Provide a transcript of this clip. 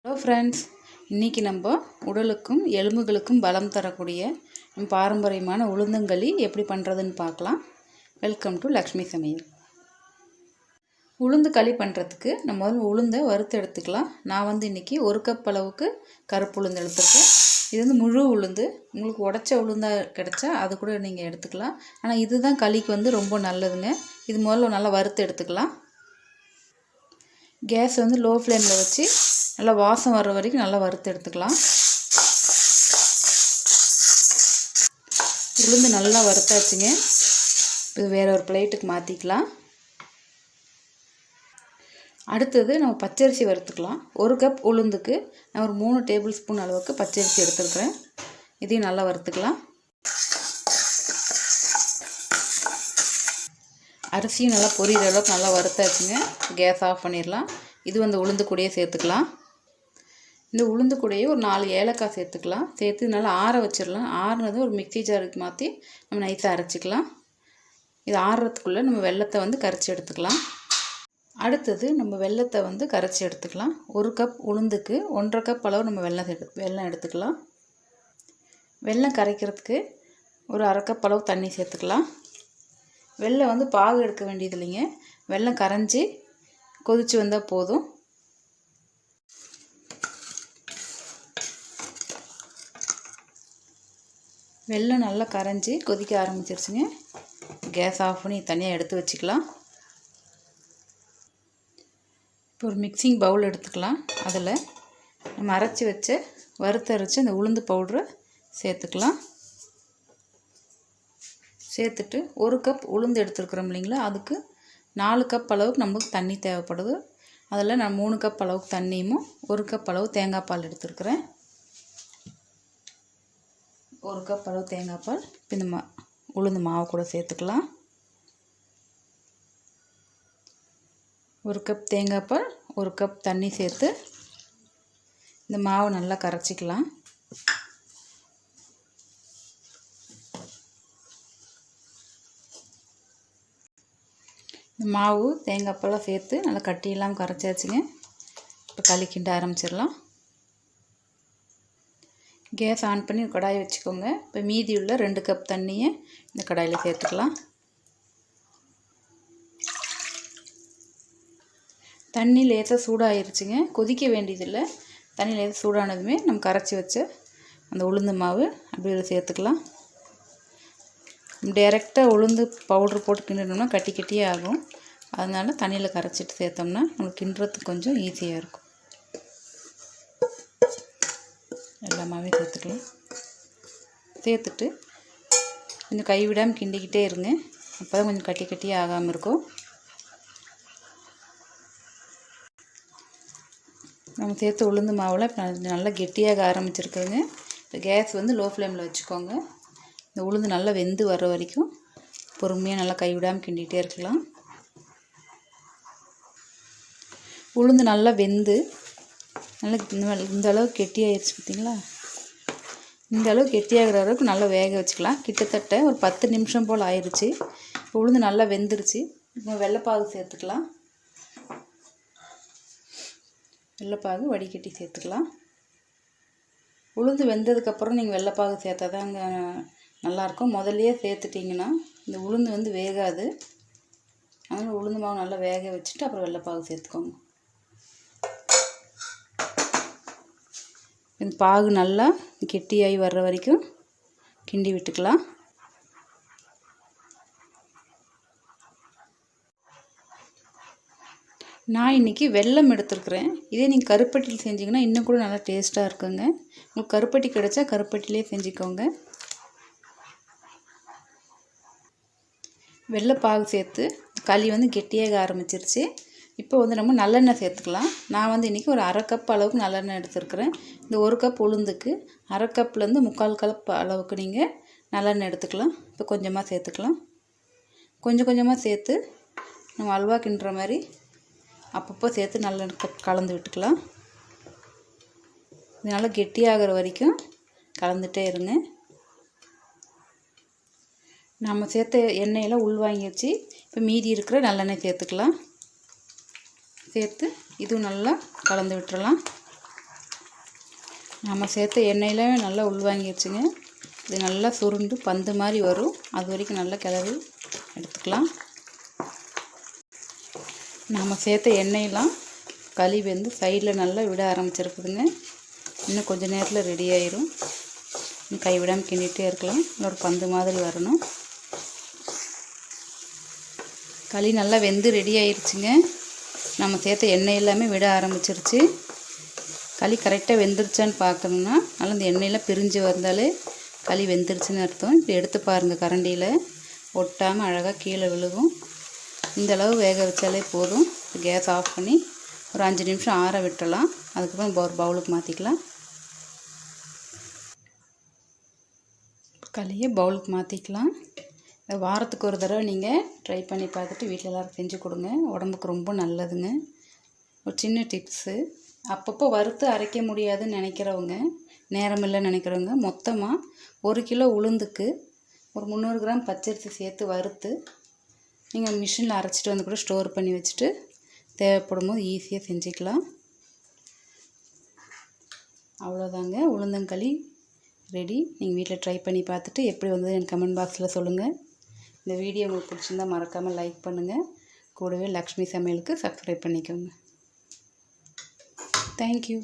Hello friends, இன்றைக்கி நம்ம உடலுக்கும் எலும்புகளுக்கும் பலம் தரக்கூடிய பாரம்பரியமான உளுந்தங்களி எப்படி பண்ணுறதுன்னு பார்க்கலாம். வெல்கம் டு லக்ஷ்மி சமையல். உளுந்து களி பண்ணுறதுக்கு நம்ம வந்து உளுந்தை வறுத்து எடுத்துக்கலாம். நான் இன்றைக்கி 1 கப் அளவுக்கு கருப்பு உளுந்து எடுத்துருக்கேன். இது முழு உளுந்து. உங்களுக்கு உடச்ச உளுந்தாக கிடச்சா அது கூட நீங்கள் எடுத்துக்கலாம். ஆனால் இதுதான் களிக்கு ரொம்ப நல்லதுங்க. இது முதல்ல நல்லா வறுத்து எடுத்துக்கலாம். கேஸ் லோ ஃப்ளேமில் வச்சு நல்லா வாசம் வர்ற வரைக்கும் நல்லா வறுத்து எடுத்துக்கலாம். உளுந்து நல்லா வறுத்தாச்சுங்க. இது வேறு ஒரு பிளேட்டுக்கு மாற்றிக்கலாம். அடுத்தது நம்ம பச்சரிசி வறுத்துக்கலாம். 1 கப் உளுந்துக்கு நான் ஒரு 3 டேபிள் ஸ்பூன் அளவுக்கு பச்சரிசி எடுத்துருக்குறேன். இதையும் நல்லா வறுத்துக்கலாம். அரிசியும் நல்லா பொரியிற அளவுக்கு நல்லா வறுத்தாச்சுங்க. கேஸ் ஆஃப் பண்ணிடலாம். இது உளுந்து கூடயே சேர்த்துக்கலாம். இந்த உளுந்து கூடயே ஒரு 4 ஏலக்காய் சேர்த்துக்கலாம். சேர்த்து நல்லா ஆற வச்சிடலாம். ஆறுனது ஒரு மிக்ஸி ஜாருக்கு மாற்றி நம்ம நைஸாக அரைச்சிக்கலாம். இது ஆறுறதுக்குள்ளே நம்ம வெல்லத்தை கரைச்சி எடுத்துக்கலாம். அடுத்தது நம்ம வெல்லத்தை கரைச்சி எடுத்துக்கலாம். 1 கப் உளுந்துக்கு 1.5 கப் அளவு நம்ம வெல்லம் எடுத்துக்கலாம். வெல்லம் கரைக்கிறதுக்கு ஒரு 1/2 கப் அளவு தண்ணி சேர்த்துக்கலாம். வெல்லம் பாகு எடுக்க வேண்டியது இல்லைங்க. வெல்லம் கரைஞ்சி கொதித்து வந்தால் போதும். வெல்லம் நல்லா கரைஞ்சி கொதிக்க ஆரம்பிச்சிருச்சுங்க. கேஸ் ஆஃப் பண்ணி தனியாக எடுத்து வச்சுக்கலாம். இப்போ ஒரு மிக்சிங் பவுல் எடுத்துக்கலாம். அதில் நம்ம அரைச்சி வச்ச வறுத்தரைச்சி அந்த உளுந்து பவுட்ரு சேர்த்துக்கலாம். சேர்த்துட்டு 1 கப் உளுந்து எடுத்துருக்குறோம் இல்லைங்களா, அதுக்கு 4 கப் அளவுக்கு நமக்கு தண்ணி தேவைப்படுது. அதில் நான் 3 கப் அளவுக்கு தண்ணியும் 1 கப் அளவு தேங்காய் பால் எடுத்துருக்குறேன். 1 கப் அளவு தேங்காய் பால் இப்போ இந்த உளுந்து மாவு கூட சேர்த்துக்கலாம். 1 கப் தேங்காய் பால் 1 கப் தண்ணி சேர்த்து இந்த மாவை நல்லா கரைச்சிக்கலாம். இந்த மாவு தேங்காய் பாலாம் சேர்த்து நல்லா கட்டி இல்லாமல் கரைச்சாச்சுங்க. இப்போ களி கிண்ட ஆரம்பிச்சிடலாம். கேஸ் ஆன் பண்ணி கடாயை வச்சுக்கோங்க. இப்போ மீதி உள்ள 2 கப் தண்ணியை இந்த கடாயில் சேர்த்துக்கலாம். தண்ணி லேசாக சூடாகிருச்சுங்க. கொதிக்க வேண்டியதில்லை. தண்ணி லேசாக சூடானதுமே நம்ம கரைச்சி வச்ச அந்த உளுந்து மாவு அப்படி சேர்த்துக்கலாம். டைரெக்டாக உளுந்து பவுட்ரு போட்டு கிண்டினோம்னா கட்டி கட்டியே ஆகும். அதனால் தண்ணியில் கரைச்சிட்டு சேர்த்தோம்னா நம்மளுக்கு கிண்டுறதுக்கு கொஞ்சம் ஈஸியாக இருக்கும். எல்லாமே சேர்த்துக்கலாம். சேர்த்துட்டு கொஞ்சம் கைவிடாமல் கிண்டிக்கிட்டே இருங்க. அப்போ தான் கொஞ்சம் கட்டி கட்டியே ஆகாமல் இருக்கும். நம்ம சேர்த்து உளுந்து மாவில் இப்போ நல்லா கெட்டியாக ஆரம்பிச்சிருக்குங்க. இந்த கேஸ் லோ ஃப்ளேமில் வச்சுக்கோங்க. இந்த உளுந்து நல்லா வெந்து வர்ற வரைக்கும் பொறுமையாக நல்லா கைவிடாமல் கிண்டிகிட்டே இருக்கலாம். உளுந்து நல்லா வெந்து நல்லா இந்த அளவுக்கு கெட்டியாகிடுச்சு பார்த்திங்களா. இந்த அளவுக்கு கெட்டியாகிற அளவுக்கு நல்லா வேக வச்சுக்கலாம். கிட்டத்தட்ட ஒரு 10 நிமிஷம் போல் ஆயிடுச்சு. இப்போ உளுந்து நல்லா வெந்துருச்சு. இப்போ வெள்ளைப்பாகு சேர்த்துக்கலாம். வெள்ளைப்பாகு வடிகட்டி சேர்த்துக்கலாம். உளுந்து வெந்ததுக்கப்புறம் நீங்கள் வெள்ளைப்பாகு சேர்த்தா தாங்க நல்லாயிருக்கும். முதல்லையே சேர்த்துட்டிங்கன்னா இந்த உளுந்து வேகாது. அதனால் உளுந்து மாவு நல்லா வேக வச்சுட்டு அப்புறம் வெள்ளைப்பாகு சேர்த்துக்கோங்க. இந்த பாகு நல்லா கெட்டியாகி வர்ற வரைக்கும் கிண்டி விட்டுக்கலாம். நான் இன்றைக்கி வெல்லம் எடுத்துருக்குறேன். இதே நீங்கள் கருப்பட்டியில் செஞ்சிங்கன்னா இன்னும் கூட நல்லா டேஸ்ட்டாக இருக்குங்க. உங்களுக்கு கருப்பட்டி கிடைச்சா கருப்பட்டிலே செஞ்சுக்கோங்க. வெள்ளைப்பாகு சேர்த்து களி கெட்டியாக ஆரம்பிச்சிருச்சு. இப்போ நம்ம நல்லெண்ணெய் சேர்த்துக்கலாம். நான் இன்றைக்கி ஒரு 1/2 கப் அளவுக்கு நல்லெண்ணெய் எடுத்துருக்குறேன். இந்த 1 கப் உளுந்துக்கு 1/2 கப்லேருந்து 3/4 கப் அளவுக்கு நீங்கள் நல்லெண்ணெய் எடுத்துக்கலாம். இப்போ கொஞ்சமாக சேர்த்துக்கலாம். கொஞ்சம் கொஞ்சமாக சேர்த்து நம்ம அல்வா கிண்டுற மாதிரி அப்பப்போ சேர்த்து நல்லெண்ணெய் கலந்து விட்டுக்கலாம். இது நல்லா கெட்டியாகிற வரைக்கும் கலந்துகிட்டே இருங்க. நம்ம சேர்த்த எண்ணெயெல்லாம் உள்வாங்கிடுச்சு. இப்போ மீதி இருக்கிற நல்லெண்ணெய் சேர்த்துக்கலாம். சேர்த்து இதுவும் நல்லா கலந்து விட்டுறலாம். நம்ம சேர்த்த எண்ணெயில் நல்லா உள்வாங்கிடுச்சுங்க. இது நல்லா சுருண்டு பந்து மாதிரி வரும். அது வரைக்கும் நல்லா கிளறி எடுத்துக்கலாம். நம்ம சேர்த்த எண்ணெயெல்லாம் களி வெந்து சைடில் நல்லா விட ஆரம்பிச்சிருக்குதுங்க. இன்னும் கொஞ்சம் நேரத்தில் ரெடி ஆயிரும். இன்னும் கைவிடாமல் கிண்டிகிட்டே இருக்கலாம். இன்னொரு பந்து மாதிரி வரணும். களி நல்லா வெந்து ரெடி ஆயிடுச்சுங்க. நம்ம சேர்த்த எண்ணெய் எல்லாமே விட ஆரம்பிச்சிருச்சு. களி கரெக்டாக வெந்துருச்சான்னு பார்க்கணுன்னா நல்லா இந்த எண்ணெயெல்லாம் பிரிஞ்சு வந்தாலே களி வெந்துருச்சுன்னு அர்த்தம். இப்போ எடுத்து பாருங்கள், கரண்டியில் ஒட்டாமல் அழகாக கீழே விழுகும். இந்த அளவு வேக வச்சாலே போதும். கேஸ் ஆஃப் பண்ணி ஒரு 5 நிமிஷம் ஆற விட்டுறலாம். அதுக்கப்புறம் ஒரு பவுலுக்கு மாற்றிக்கலாம். களியை பவுலுக்கு மாற்றிக்கலாம். வாரத்துக்கு ஒரு தடவை நீங்கள் ட்ரை பண்ணி பார்த்துட்டு வீட்டில் எல்லோரும் செஞ்சு கொடுங்க. உடம்புக்கு ரொம்ப நல்லதுங்க. ஒரு சின்ன டிப்ஸு, அப்பப்போ வறுத்து அரைக்க முடியாதுன்னு நினைக்கிறவங்க, நேரம் இல்லைன்னு நினைக்கிறவங்க, மொத்தமாக 1 கிலோ உளுந்துக்கு ஒரு 300 கிராம் பச்சரிசி சேர்த்து வறுத்து நீங்கள் மிஷினில் அரைச்சிட்டு வந்து கூட ஸ்டோர் பண்ணி வச்சுட்டு தேவைப்படும் போது ஈஸியாக செஞ்சுக்கலாம். அவ்வளோதாங்க, உளுந்தங்களி ரெடி. நீங்கள் வீட்டில் ட்ரை பண்ணி பார்த்துட்டு எப்படி வந்தது எனக்கு கமெண்ட் பாக்ஸில் சொல்லுங்கள். இந்த வீடியோ உங்களுக்கு பிடிச்சிருந்தால் மறக்காமல் லைக் பண்ணுங்கள். கூடவே லக்ஷ்மி சமையலுக்கு சப்ஸ்கிரைப் பண்ணிக்கோங்க. தேங்க்யூ.